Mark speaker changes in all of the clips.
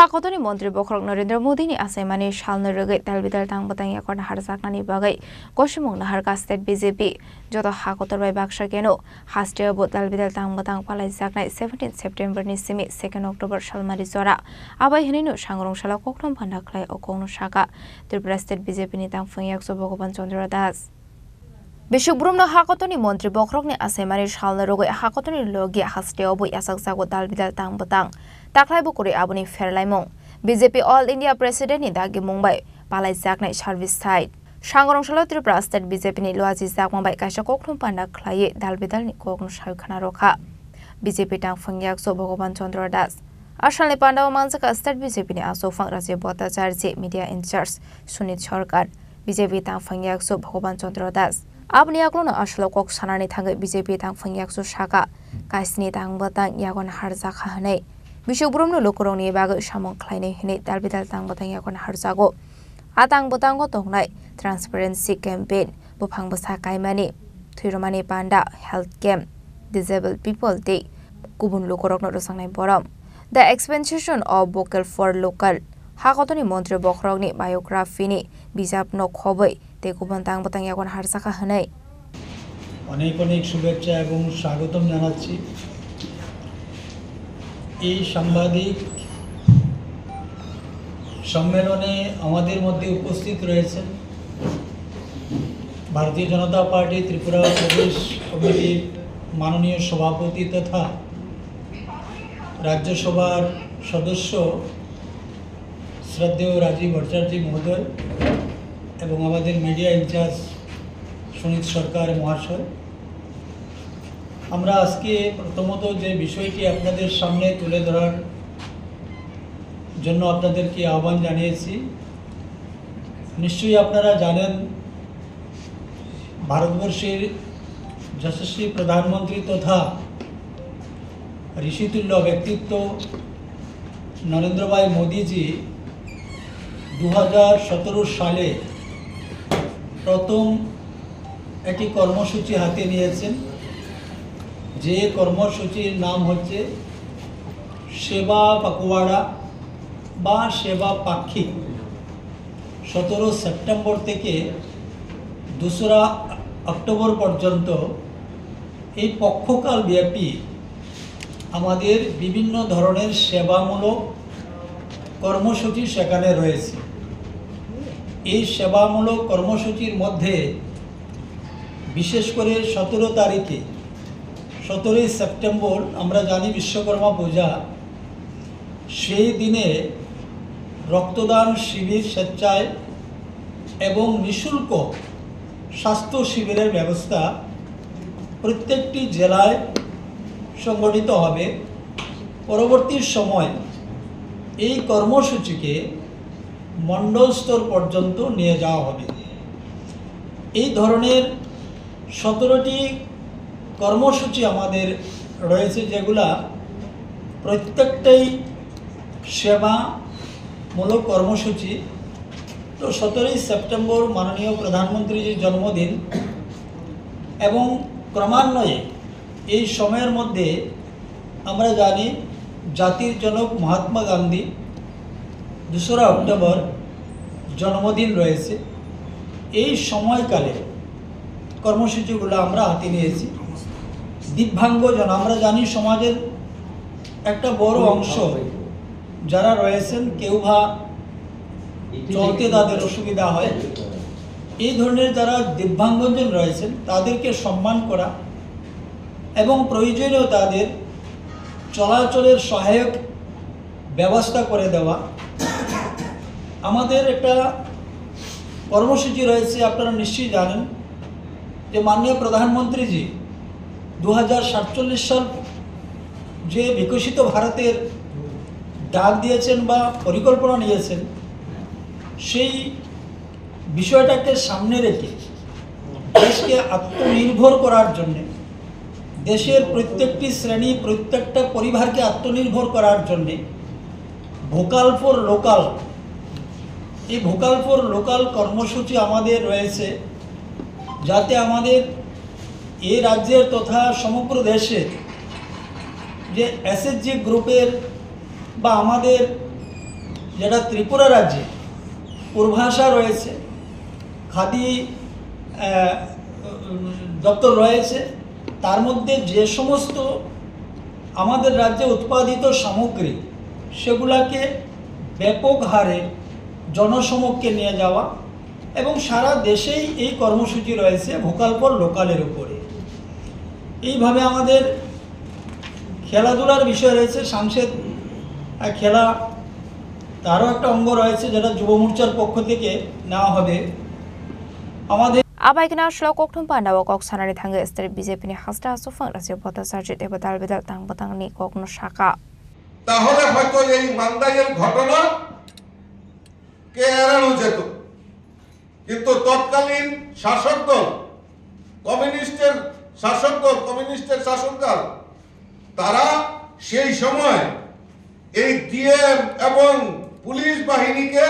Speaker 1: हाकतनि मन्त्री बख्रक नरेन्द्र मोदीनि आसायमानि सालनो रोगै दालबिदाल तांबतां याकन हारजाकनानि बागै गसिमुं नाहारका state BJP जत हाकतरबाय बाक्सा केनो हास्टेबो दालबिदाल तांबतां पालायजाकनाय 17 सेप्टेम्बरनि सिमि 2 अक्टोबर सालमारि जरा आबाय हिनिनो सांग्रंशाला कक्टम फान्दाख्लाय अकौनो शाखा त्रिपुरा स्टेट बीजेपीनि तांफुं याकसो भगवान चन्द्र दास बिशुब्रुमनो हाकतनि मन्त्री बख्रकनि आसायमानि सालनो रोगै हाकतनि लगिया हास्टेबो यासाकजागो दालबिदाल तांबतां ताख्लायबो करे आबुनि फेरलायमुं बीजेपी ऑल इंडिया प्रेसिडेंटनि दागि मुंबाय पालायजाकनाय सार्विस साइट सांग्रंशाला त्रिपुरा स्टेट बीजेपीनि लुआजि जाकमांबाय काइसा कक्टम पान्दा ख्लायै दालबिदालनि कक्टम सायखाना रखा बीजेपी तांफुं याकसो भगवान चन्द्र दास आसामनि पान्डाव मानसिका स्टेट बीजेपीनि आसौफां Rajiv Bhattacharya media in charge Sunit Sarkar BJP तांफुं याकसो भगवान चन्द्र दास आबनि आक्लोनो आसलो कक सानानि थाङै बीजेपी तांफुं याकसो शाखा काइसनि तांबतां यागन हारजाखा हनै बिशुब्रुमनो लोकरंनि बागै सामं ख्लायनाय हनै दालबिदाल तांबतां यागन हारजागो आतांबतांगो तंनाय ट्रांसपेरेंसी कैंपेन बुफांबसा कायमानि थुइरमानि पान्डा health camp disable people day गुबुन लोकरंनो रसांनाय बरम the expansion of vocal for local हाकतनि मन्त्री बख्रकनि बायोग्राफिनि बिजाब न खबै ते गुबुन तांबतां यागन हारजाखा हनै
Speaker 2: अनेक अनेक शुभेच्छा एवं स्वागतम জানাচ্ছি এই সাংবাদিক সম্মেলনে আমাদের মধ্যে উপস্থিত রয়েছেন ভারতীয় জনতা পার্টি ত্রিপুরা প্রদেশ কমিটির মাননীয় সভাপতি তথা রাজ্যসভার সদস্য শ্রদ্ধেয় রাজীব ভট্টাচার্য মহোদয় এবং আমাদের মিডিয়া ইনচার্জ সুনীত সরকার মহাশয় আমরা আজকে প্রথমত যে বিষয়টি আপনাদের সামনে তুলে ধরার জন্য আপনাদেরকে আহ্বান জানিয়েছি নিশ্চয়ই আপনারা জানেন ভারতবর্ষের যশস্বী প্রধানমন্ত্রী তথা ঋষিতুল্য ব্যক্তিত্ব নরেন্দ্র ভাই মোদীজি 2017 সালে প্রথম একটি কর্মসূচি হাতে নিয়েছেন যে কর্মসূচির নাম হচ্ছে সেবা পাকুয়াড়া বা সেবা পাক্ষিক 17 সেপ্টেম্বর থেকে 2 অক্টোবর পর্যন্ত এই পক্ষকাল ব্যাপী আমাদের বিভিন্ন ধরনের সেবামূলক কর্মসূচি সেখানে রয়েছে এই সেবামূলক কর্মসূচির মধ্যে বিশেষ করে 17 তারিখে 17 সেপ্টেম্বর আমরা জানি বিশ্বকর্মা পূজা সেই দিনে রক্তদান শিবির স্বেচ্ছায় এবং নিঃশুল্ক স্বাস্থ্য শিবিরের ব্যবস্থা প্রত্যেকটি জেলায় সংগঠিত হবে পরবর্তী সময় এই কর্মসূচিকে মণ্ডল স্তর পর্যন্ত নিয়ে যাওয়া হবে এই ধরনের 17টি কর্মসূচি আমাদের রয়েছে যেগুলা প্রত্যেকটাই সেবামূলক কর্মসূচি তো 17 সেপ্টেম্বর মাননীয় প্রধানমন্ত্রীর জন্মদিন এবং ক্রমান্বয়ে এই সময়ের মধ্যে আমরা জানি জাতির জনক মহাত্মা গান্ধী 2 অক্টোবর জন্মদিন রয়েছে এই সময়কালে কর্মসূচিগুলো আমরা হাতে নিয়েছি দিব্যাঙ্গজন আমরা জানি সমাজের একটা বড় অংশ যারা রয়েছেন কেউ বা চলতে তাদের অসুবিধা হয় এই ধরনের যারা দিব্যাঙ্গজন রয়েছেন তাদেরকে সম্মান করা এবং প্রয়োজনীয় তাদের চলাচলের সহায়ক ব্যবস্থা করে দেওয়া আমাদের একটা কর্মসূচি রয়েছে আপনারা নিশ্চয়ই জানেন যে মাননীয় প্রধানমন্ত্রীজি 2047 সাল যে বিকশিত ভারতের ডাক দিয়েছেন বা পরিকল্পনা নিয়েছেন সেই বিষয়টাকে সামনে রেখে দেশকে আত্মনির্ভর করার জন্য দেশের প্রত্যেকটি শ্রেণী প্রত্যেকটা পরিবারকে আত্মনির্ভর করার জন্য ভোকাল ফর লোকাল এই ভোকাল ফর লোকাল কর্মসূচি আমাদের রয়েছে যাতে আমাদের এই রাজ্যের তথা সমগ্র দেশে যে এসএসজি গ্রুপের বা আমাদের যেটা ত্রিপুরা রাজ্যে পূর্বাশা রয়েছে, খাদি দপ্তর রয়েছে, তার মধ্যে যে সমস্ত আমাদের রাজ্যে উৎপাদিত সামগ্রী সেগুলাকে ব্যাপক হারে জনসমক্ষে নিয়ে যাওয়া এবং সারা দেশেই এই কর্মসূচি রয়েছে ভোকাল ফর লোকালের উপরে। এইভাবে আমাদের খেলাধুলার বিষয় রয়েছে, সাংসদ খেলা তারও একটা অঙ্গ রয়েছে যেটা যুব মোর্চার পক্ষ থেকে নেওয়া হবে। আমাদের
Speaker 1: Abaikina Shlok Oktum Pandawa Kok Sanari Thanga Ester BJP ni Hasta Sufang Rasio Pota Sarjit Eba Dalbidal Tang Batang ni Kokno Shaka.
Speaker 3: তাহলে হয়তো এই মান্দাইয়ের ঘটনা কে এড়ানো যেত, কিন্তু তৎকালীন শাসক দল কমিউনিস্টের শাসনকাল তারা সেই সময় এই ডিএম এবং পুলিশ বাহিনীকে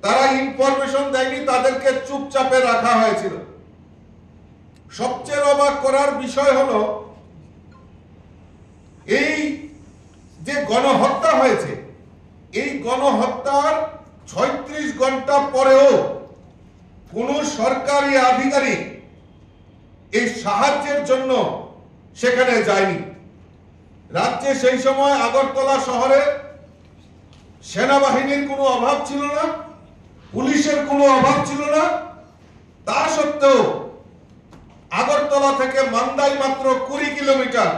Speaker 3: তারা ইনফরমেশন দেয়নি, তাদেরকে চুপচাপে রাখা হয়েছিল। সবচেয়ে অবাক করার বিষয় হলো এই যে গণহত্যা হয়েছে, এই গণহত্যার 36 ঘন্টা পরেও কোন সরকারি আধিকারিক এই সাহায্যের জন্য সেখানে যায়নি। রাজ্যে সেই সময় আগরতলা শহরে সেনাবাহিনীর কোনো অভাব ছিল না, পুলিশের কোনো অভাব ছিল না, তা সত্ত্বেও আগরতলা থেকে মান্দাই মাত্র 20 কিলোমিটার,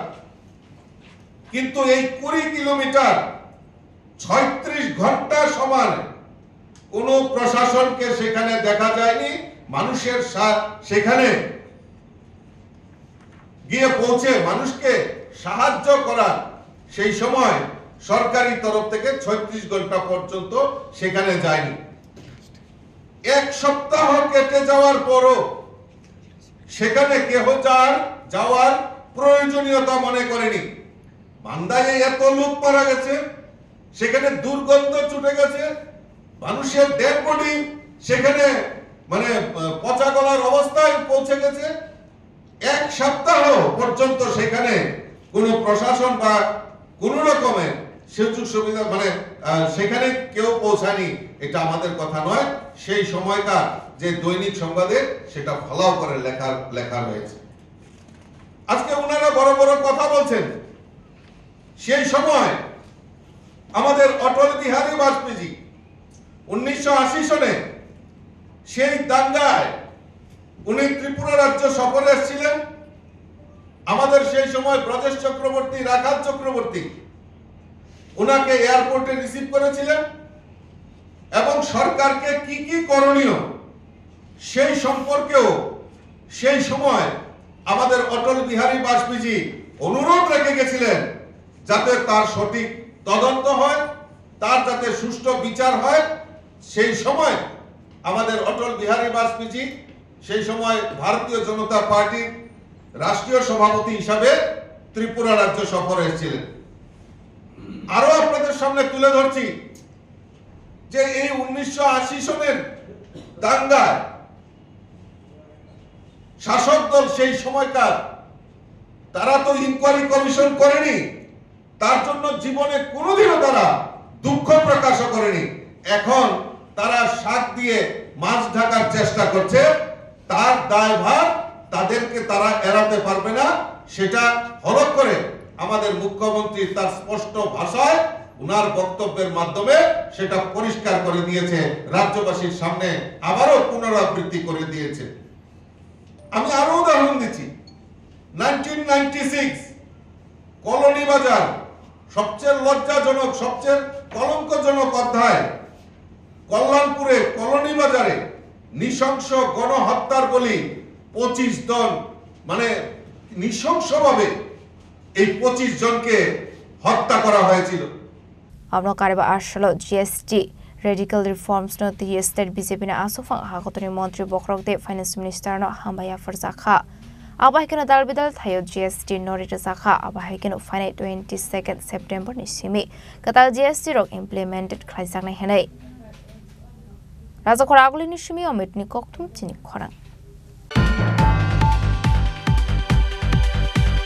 Speaker 3: কিন্তু এই 20 কিলোমিটার 36 ঘন্টা সমান কোন প্রশাসনকে সেখানে দেখা যায়নি। মানুষের সেখানে গিয়ে পৌঁছে মানুষকে সাহায্য করা সেই সময় সরকারি তরফ থেকে 36 ঘন্টা পর্যন্ত সেখানে যায়নি। এক সপ্তাহ কেটে যাওয়ার পরও সেখানে কেহ যাওয়ার প্রয়োজনীয়তা মনে করেনি। মান্দাইয়ে এত লোক মারা গেছে, সেখানে দুর্গন্ধ ছুটে গেছে, মানুষের ডেড বডি সেখানে মানে পচা গলার অবস্থায় পৌঁছে গেছে। এক সপ্তাহ পর্যন্ত সেখানে কোন প্রশাসন বা কোন রকমের সুযোগ সুবিধা মানে সেখানে কেউ পৌঁছায়নি, এটা আমাদের কথা নয়। সেই সময়কার যে দৈনিক সংবাদে সেটা ফলাও করে লেখা রয়েছে। আজকে ওনারা বড় বড় কথা বলছেন। সেই সময় আমাদের অটল বিহারী বাজপেয়ী 1980 সনে সেই দাঙ্গায় উনি ত্রিপুরা রাজ্য সফরে এসেছিলেন। আমাদের সেই সময় ব্রজেশ চক্রবর্তী, রাখাল চক্রবর্তী ওনাকে এয়ারপোর্টে রিসিভ করেছিলেন এবং সরকারকে কি কি করণীয় সেই সম্পর্কেও সেই সময় আমাদের অটল বিহারী বাজপেয়ী অনুরোধ রেখে গেছিলেন যাতে তার সঠিক তদন্ত হয়, তার যাতে সুষ্ঠু বিচার হয়। সেই সময় আমাদের অটল বিহারী বাজপেয়ী সেই সময় ভারতীয় জনতা পার্টির রাষ্ট্রীয় সভাপতি হিসাবে ত্রিপুরা রাজ্য সফরে এসেছিলেন। আরো আপনাদের সামনে তুলে ধরছি যে এই 1980 সনের দাঙ্গায় শাসক দল সেই সময়কার তারা তো ইনকোয়ারি কমিশন করেনি, তার জন্য জীবনে কোনোদিনও তারা দুঃখ প্রকাশ করেনি। এখন তারা শাক দিয়ে মাছ ঢাকার চেষ্টা করছে, তার দায়ভার তাদেরকে তারা এড়াতে পারবে না। সেটা হলফ করে আমাদের মুখ্যমন্ত্রী তার স্পষ্ট ভাষায় উনার বক্তব্যের মাধ্যমে সেটা পরিষ্কার করে দিয়েছে, রাজ্যবাসীর সামনে আবারও পুনরাবৃত্তি করে দিয়েছে। আমি আরো উদাহরণ দিচ্ছি। 1996 কলোনি বাজার, সবচেয়ে লজ্জাজনক, সবচেয়ে কলঙ্কজনক অধ্যায়। কল্যাণপুরে কলোনি বাজারে নৃশংস গণহত্যার বলি 25 জন, মানে নৃশংসভাবে এই 25 জনকে হত্যা করা হয়েছিল।
Speaker 1: Abno Kareba Ashalo GST Radical Reforms no the State BJP na Asufang Hakotoni Montri Bokrok de Finance Minister no Hambaya Farzakha. Abahikeno Dalbidal Thayo GST no Ritazakha Abahikeno Finite 22nd September ni Simi. Katal GST rok implemented Khaisang na Henai. Raza Koraguli ni Shimi Omit ni Koktum Chini Korang.